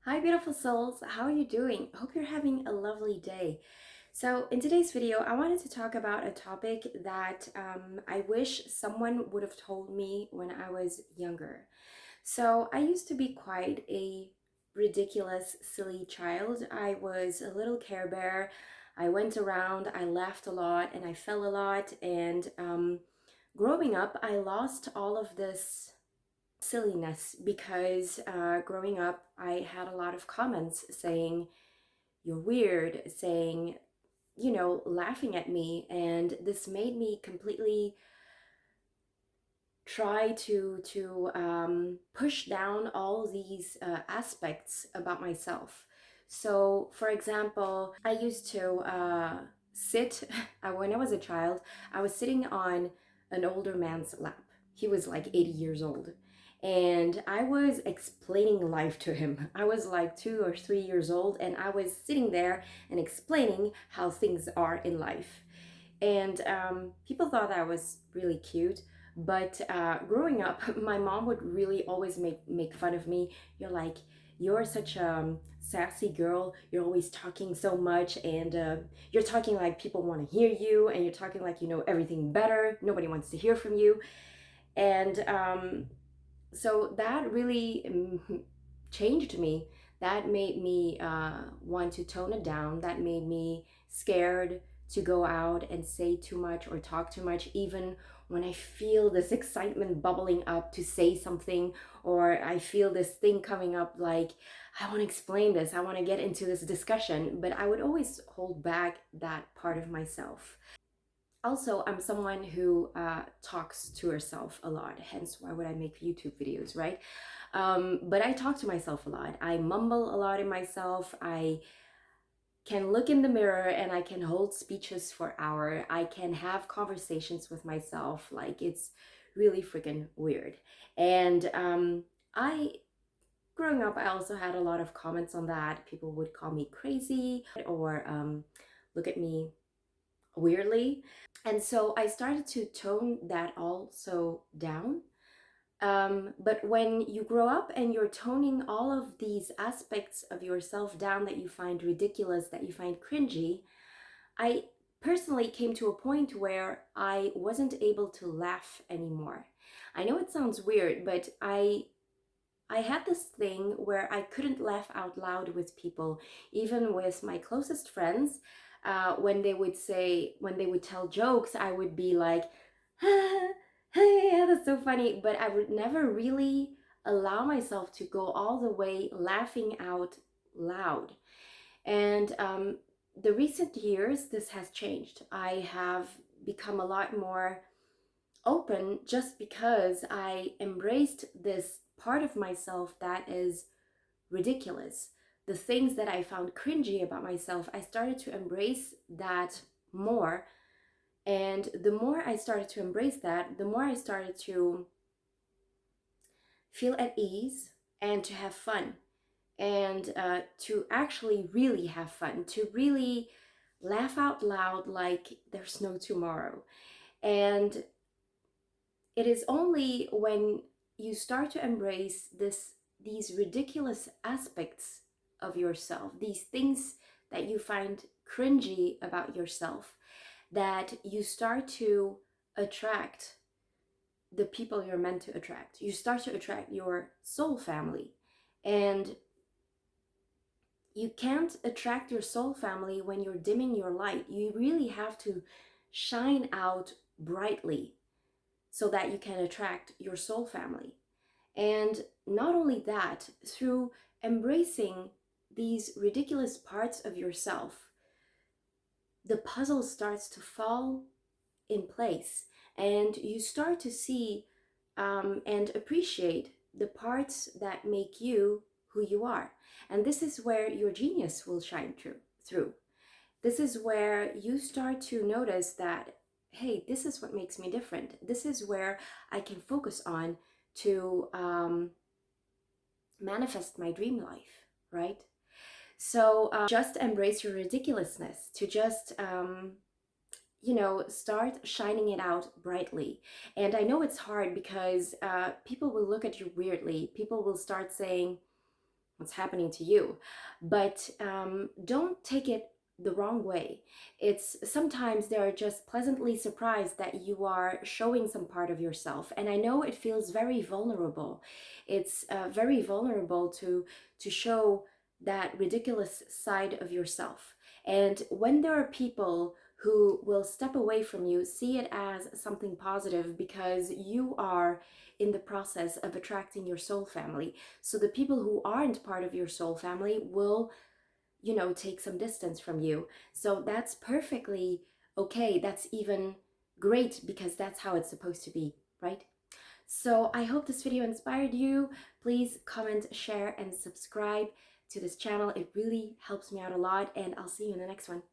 Hi, beautiful souls. How are you doing? Hope you're having a lovely day. So, in today's video, I wanted to talk about a topic that I wish someone would have told me when I was younger. So, I used to be quite a ridiculous, silly child. I was a little Care Bear. I went around, I laughed a lot, and I fell a lot. And growing up, I lost all of this silliness because growing up, I had a lot of comments saying, "You're weird," saying, laughing at me. And this made me completely try to push down all these aspects about myself. So, for example, I used to sit when I was a child. I was sitting on an older man's lap. He was like 80 years old, and I was explaining life to him. I was like 2 or 3 years old, and I was sitting there and explaining how things are in life. And people thought I was really cute. But growing up, my mom would really always make fun of me. You're such a sassy girl. You're always talking so much, and you're talking like people want to hear you, and you're talking like you know everything better. Nobody wants to hear from you. And so that really changed me. That made me want to tone it down. That made me scared to go out and say too much or talk too much, even when I feel this excitement bubbling up to say something, or I feel this thing coming up like, I want to explain this, I want to get into this discussion, but I would always hold back that part of myself. Also, I'm someone who talks to herself a lot, hence why would I make YouTube videos, right? But I talk to myself a lot. I mumble a lot in myself. I can look in the mirror and I can hold speeches for hours. I can have conversations with myself. Like, it's really freaking weird. And I growing up, I also had a lot of comments on that. People would call me crazy or look at me weirdly. And so I started to tone that also down. But when you grow up and you're toning all of these aspects of yourself down that you find ridiculous, that you find cringy, I personally came to a point where I wasn't able to laugh anymore. I know it sounds weird, but I had this thing where I couldn't laugh out loud with people, even with my closest friends. When they would tell jokes, I would be like, ah, hey, yeah, that's so funny. But I would never really allow myself to go all the way laughing out loud. And the recent years, this has changed. I have become a lot more open just because I embraced this part of myself that is ridiculous. The things that I found cringy about myself, I started to embrace that more. And the more I started to embrace that, the more I started to feel at ease and to have fun. And to actually really have fun, to really laugh out loud like there's no tomorrow. And it is only when you start to embrace these ridiculous aspects of yourself, these things that you find cringy about yourself, that you start to attract the people you're meant to attract. You start to attract your soul family. And you can't attract your soul family when you're dimming your light. You really have to shine out brightly so that you can attract your soul family. And not only that, through embracing these ridiculous parts of yourself, the puzzle starts to fall in place, and you start to see and appreciate the parts that make you who you are. And this is where your genius will shine through. This is where you start to notice that, hey, this is what makes me different. This is where I can focus on to manifest my dream life, right? So just embrace your ridiculousness, to just, start shining it out brightly. And I know it's hard because people will look at you weirdly. People will start saying, what's happening to you. But don't take it the wrong way. It's sometimes they're just pleasantly surprised that you are showing some part of yourself, and I know it feels very vulnerable. It's very vulnerable to show that ridiculous side of yourself. And when there are people who will step away from you, see it as something positive because you are in the process of attracting your soul family. So the people who aren't part of your soul family will, take some distance from you. So that's perfectly okay. That's even great because that's how it's supposed to be, right? So I hope this video inspired you. Please comment, share, and subscribe to this channel. It really helps me out a lot, and I'll see you in the next one.